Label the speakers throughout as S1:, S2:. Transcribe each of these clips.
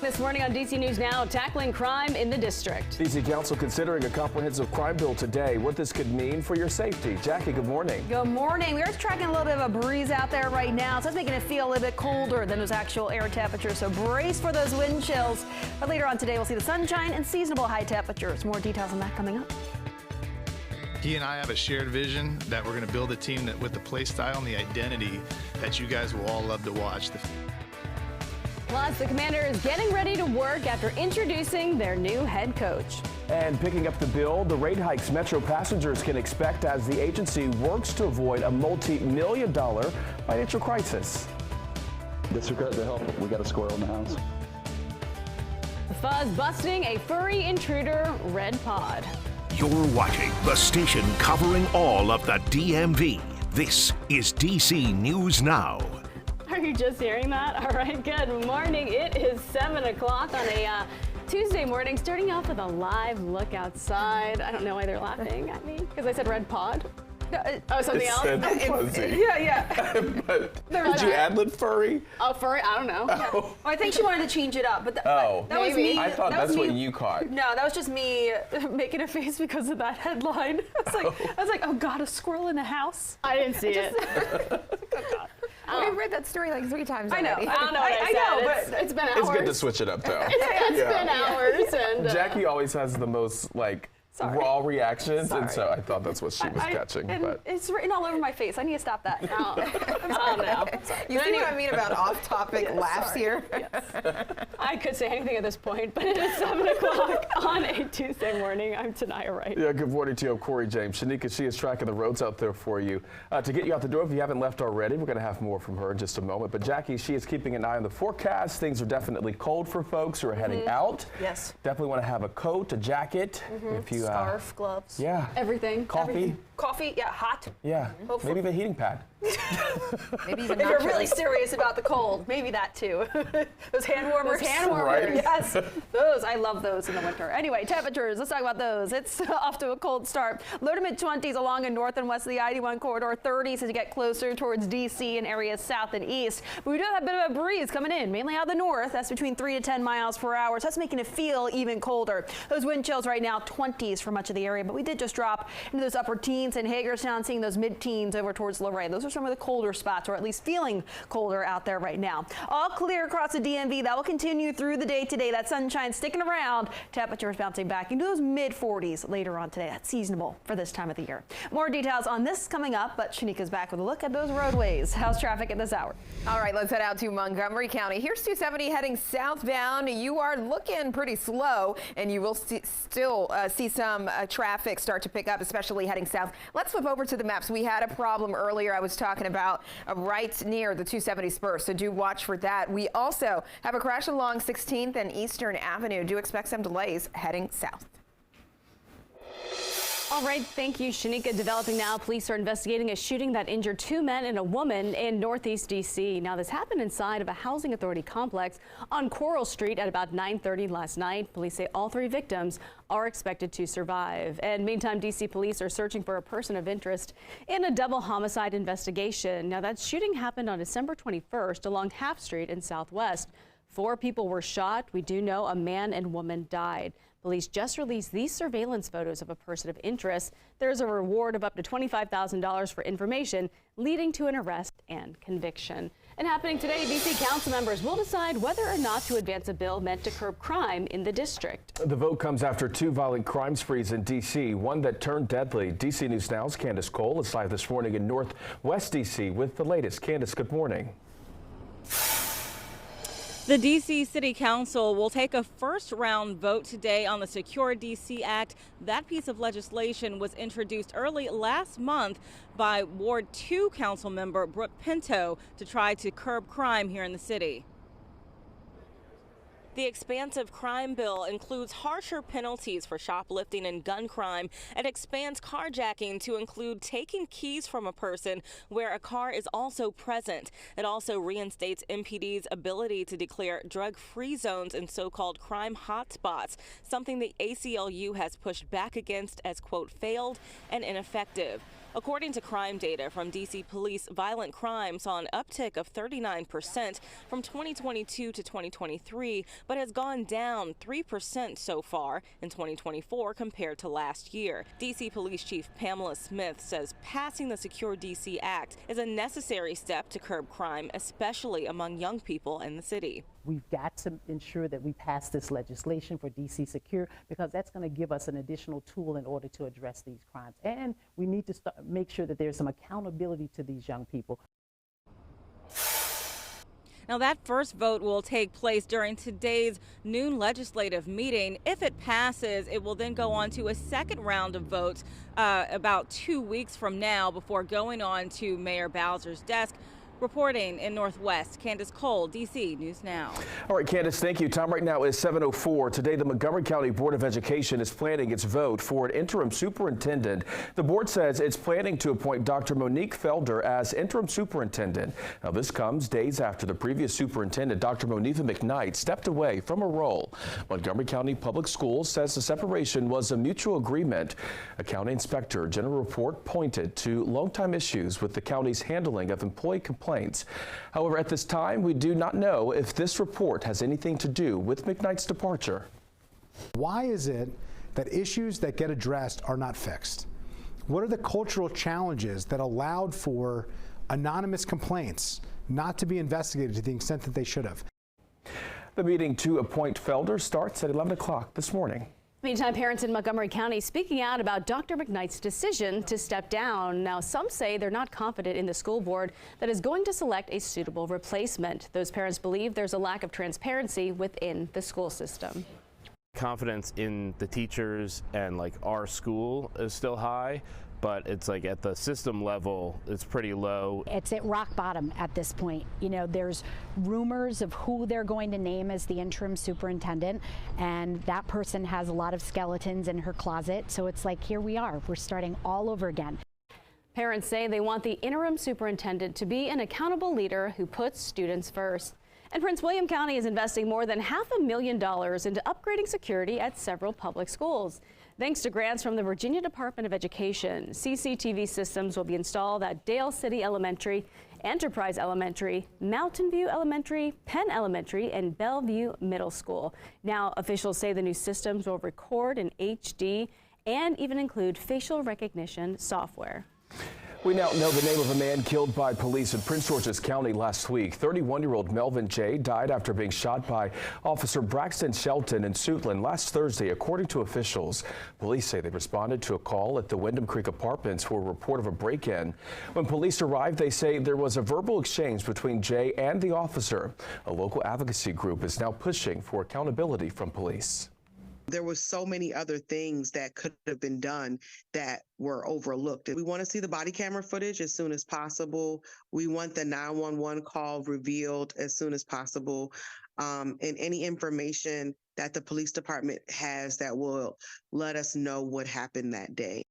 S1: This morning on DC News Now, tackling crime in the district.
S2: DC Council considering a comprehensive crime bill today. What this could mean for your safety. Jackie, good morning.
S1: Good morning. We're tracking a little bit of a breeze out there right now, so it's making it feel a little bit colder than those actual air temperatures. So brace for those wind chills. But later on today, we'll see the sunshine and seasonable high temperatures. More details on that coming up.
S3: He and I have a shared vision that we're going to build a team that with the play style and the identity that you guys will all love to watch.
S1: Plus, the Commander is getting ready to work after introducing their new head coach.
S2: And picking up the bill, the rate hikes Metro passengers can expect as the agency works to avoid a multi-million-dollar financial crisis.
S4: Disregard the help. We got a squirrel in the house.
S1: Fuzz busting a furry intruder, Red Pod.
S5: You're watching the station covering all of the DMV. This is DC News Now.
S1: Are you just hearing that? All right, good morning. It is 7 o'clock on a Tuesday morning, starting off with a live look outside. I don't know why they're laughing at me, because I said Red Pod. Oh, something else?
S2: Fuzzy.
S1: Yeah.
S2: But did you ad-lib furry?
S1: Oh, furry? I don't know.
S2: Oh.
S1: Well, I think she wanted to change it up, but that was me.
S2: I thought that's what you caught.
S1: No, that was just me making a face because of that headline. I was like, oh God, a squirrel in the house? I didn't see it.
S6: We've read that story like 3 times
S1: I know.
S6: already.
S1: I don't know what I said. But it's been hours.
S2: It's good to switch it up, though.
S1: It's been hours. And,
S2: Jackie always has the most, raw reactions, and so I thought that's what she was catching.
S1: And it's written all over my face. I need to stop that. Oh, no.
S6: You see what I mean about off-topic laughs here?
S1: Yes. I could say anything at this point, but it is 7 o'clock on a Tuesday morning. I'm Tanaya Wright.
S2: Yeah, good morning to you. I'm Corey James. Shanika, she is tracking the roads out there for you. To get you out the door, if you haven't left already, we're going to have more from her in just a moment. But Jackie, she is keeping an eye on the forecast. Things are definitely cold for folks who are heading out.
S1: Yes.
S2: Definitely want to have a coat, a jacket. If you
S1: Scarf, gloves.
S2: Yeah.
S1: Everything.
S2: Coffee.
S1: Everything. Coffee, yeah, hot.
S2: Yeah.
S1: Hopefully.
S2: Maybe even a heating pad.
S6: Maybe even
S1: If you're really serious about the cold, maybe that too. Those hand warmers.
S2: Right.
S1: Yes. Those, I love those in the winter. Anyway, temperatures, let's talk about those. It's off to a cold start. Low to mid-20s along in north and west of the I-81 corridor, 30s as you get closer towards D.C. and areas south and east. But we do have a bit of a breeze coming in, mainly out of the north. That's between 3 to 10 miles per hour. So that's making it feel even colder. Those wind chills right now, 20s for much of the area, but we did just drop into those upper teens in Hagerstown, seeing those mid-teens over towards Luray. Those are some of the colder spots, or at least feeling colder out there right now. All clear across the DMV. That will continue through the day today. That sunshine sticking around. Temperatures bouncing back into those mid-40s later on today. That's seasonable for this time of the year. More details on this coming up, but Shanika's back with a look at those roadways. How's traffic at this hour?
S6: All right, let's head out to Montgomery County. Here's 270 heading southbound. You are looking pretty slow, and you will still see some traffic start to pick up, especially heading south. Let's flip over to the maps. We had a problem earlier I was talking about right near the 270 spur, so do watch for that. We also have a crash along 16th and Eastern Avenue. Do expect some delays heading south.
S1: All right, thank you, Shanika. Developing now, police are investigating a shooting that injured 2 men and a woman in Northeast D.C. Now, this happened inside of a housing authority complex on Coral Street at about 9:30 last night. Police say all 3 victims are expected to survive. And meantime, D.C. police are searching for a person of interest in a double homicide investigation. Now, that shooting happened on December 21st along Half Street in Southwest. 4 people were shot. We do know a man and woman died. Police just released these surveillance photos of a person of interest. There's a reward of up to $25,000 for information leading to an arrest and conviction. And happening today, D.C. council members will decide whether or not to advance a bill meant to curb crime in the district.
S2: The vote comes after 2 violent crime sprees in D.C., one that turned deadly. DC News Now's Candace Cole is live this morning in Northwest D.C. with the latest. Candace, good morning.
S7: The D.C. City Council will take a first-round vote today on the Secure D.C. Act. That piece of legislation was introduced early last month by Ward 2 council member Brooke Pinto to try to curb crime here in the city. The expansive crime bill includes harsher penalties for shoplifting and gun crime and expands carjacking to include taking keys from a person where a car is also present. It also reinstates MPD's ability to declare drug-free zones in so-called crime hotspots, something the ACLU has pushed back against as, quote, failed and ineffective. According to crime data from D.C. Police, violent crime saw an uptick of 39% from 2022 to 2023, but has gone down 3% so far in 2024 compared to last year. D.C. Police Chief Pamela Smith says passing the Secure D.C. Act is a necessary step to curb crime, especially among young people in the city.
S8: We've got to ensure that we pass this legislation for DC Secure, because that's going to give us an additional tool in order to address these crimes. And we need to make sure that there's some accountability to these young people.
S7: Now, that first vote will take place during today's noon legislative meeting. If it passes, it will then go on to a second round of votes about 2 weeks from now before going on to Mayor Bowser's desk. Reporting in Northwest, Candace Cole, D.C. News Now.
S2: All right, Candace, thank you. Time right now is 7:04. Today, the Montgomery County Board of Education is planning its vote for an interim superintendent. The board says it's planning to appoint Dr. Monique Felder as interim superintendent. Now, this comes days after the previous superintendent, Dr. Monifa McKnight, stepped away from her role. Montgomery County Public Schools says the separation was a mutual agreement. A county inspector general report pointed to longtime issues with the county's handling of employee complaints. However, at this time, we do not know if this report has anything to do with McKnight's departure.
S9: Why is it that issues that get addressed are not fixed? What are the cultural challenges that allowed for anonymous complaints not to be investigated to the extent that they should have?
S2: The meeting to appoint Felder starts at 11 o'clock this morning.
S1: Meantime, parents in Montgomery County speaking out about Dr. McKnight's decision to step down. Now, some say they're not confident in the school board that is going to select a suitable replacement. Those parents believe there's a lack of transparency within the school system.
S10: Confidence in the teachers and our school is still high, but it's at the system level, it's pretty low.
S11: It's at rock bottom at this point. You know, there's rumors of who they're going to name as the interim superintendent, and that person has a lot of skeletons in her closet. So it's here we are, we're starting all over again.
S1: Parents say they want the interim superintendent to be an accountable leader who puts students first. And Prince William County is investing more than $500,000 into upgrading security at several public schools. Thanks to grants from the Virginia Department of Education, CCTV systems will be installed at Dale City Elementary, Enterprise Elementary, Mountain View Elementary, Penn Elementary, and Bellevue Middle School. Now, officials say the new systems will record in HD and even include facial recognition software.
S2: We now know the name of a man killed by police in Prince George's County last week. 31-year-old Melvin J. died after being shot by Officer Braxton Shelton in Suitland last Thursday, according to officials. Police say they responded to a call at the Wyndham Creek Apartments for a report of a break-in. When police arrived, they say there was a verbal exchange between J and the officer. A local advocacy group is now pushing for accountability from police.
S12: There were so many other things that could have been done that were overlooked. We want to see the body camera footage as soon as possible. We want the 911 call revealed as soon as possible. And any information that the police department has that will let us know what happened that day.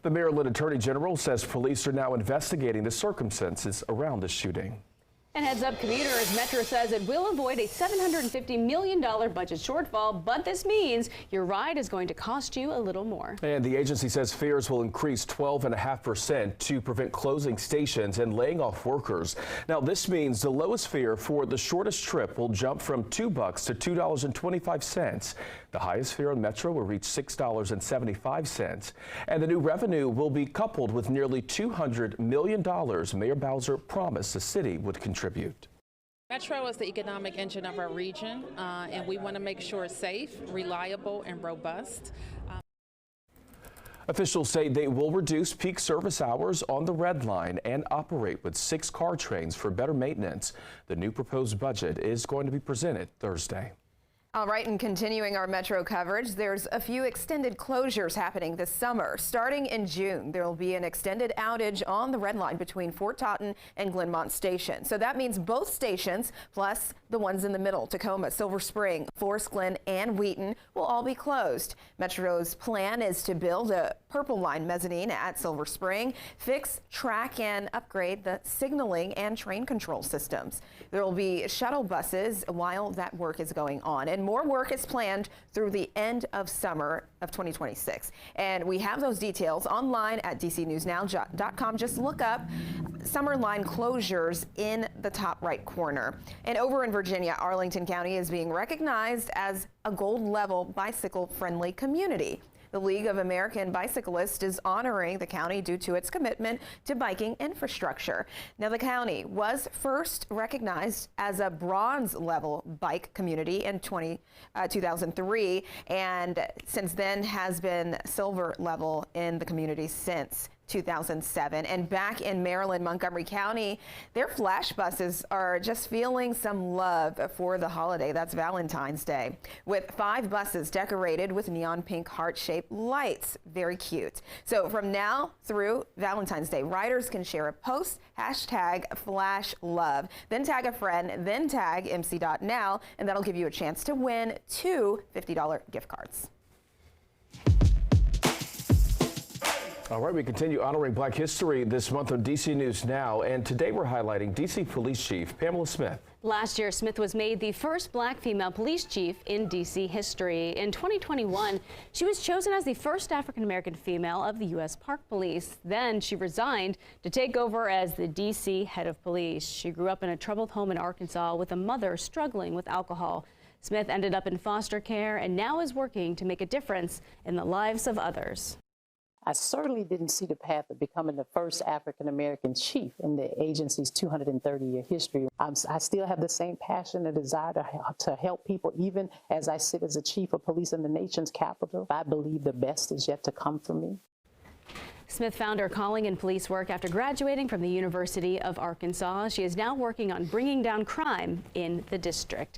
S2: The Maryland Attorney General says police are now investigating the circumstances around the shooting.
S1: And heads up, commuters, Metro says it will avoid a $750 million budget shortfall, but this means your ride is going to cost you a little more.
S2: And the agency says fares will increase 12.5% to prevent closing stations and laying off workers. Now, this means the lowest fare for the shortest trip will jump from $2 to $2.25. The highest fare on Metro will reach $6.75. And the new revenue will be coupled with nearly $200 million Mayor Bowser promised the city would contribute.
S13: Metro is the economic engine of our region, and we want to make sure it's safe, reliable, and robust.
S2: Officials say they will reduce peak service hours on the Red Line and operate with 6 car trains for better maintenance. The new proposed budget is going to be presented Thursday.
S6: All right, and continuing our Metro coverage, there's a few extended closures happening this summer. Starting in June, there will be an extended outage on the Red Line between Fort Totten and Glenmont Station. So that means both stations, plus the ones in the middle, Tacoma, Silver Spring, Forest Glen, and Wheaton, will all be closed. Metro's plan is to build a Purple Line mezzanine at Silver Spring, fix, track, and upgrade the signaling and train control systems. There will be shuttle buses while that work is going on. And more work is planned through the end of summer of 2026. And we have those details online at dcnewsnow.com. Just look up summer line closures in the top right corner. And over in Virginia, Arlington County is being recognized as a gold level bicycle-friendly community. The League of American Bicyclists is honoring the county due to its commitment to biking infrastructure. Now, the county was first recognized as a bronze level bike community in 2003, and since then has been silver level in the community since 2007. And back in Maryland, Montgomery County, their flash buses are just feeling some love for the holiday. That's Valentine's Day, with 5 buses decorated with neon pink heart-shaped lights. Very cute. So from now through Valentine's Day, riders can share a post, #FlashLove, then tag a friend, then tag MC.now, and that'll give you a chance to win 2 $50 gift cards.
S2: All right, we continue honoring Black History this month on DC News Now, and today we're highlighting DC Police Chief Pamela Smith.
S1: Last year, Smith was made the first Black female police chief in DC history. In 2021, she was chosen as the first African-American female of the U.S. Park Police. Then she resigned to take over as the DC head of police. She grew up in a troubled home in Arkansas with a mother struggling with alcohol. Smith ended up in foster care and now is working to make a difference in the lives of others.
S8: I certainly didn't see the path of becoming the first African-American chief in the agency's 230-year history. I still have the same passion and desire to help people, even as I sit as a chief of police in the nation's capital. I believe the best is yet to come for me.
S1: Smith found her calling in police work after graduating from the University of Arkansas. She is now working on bringing down crime in the district.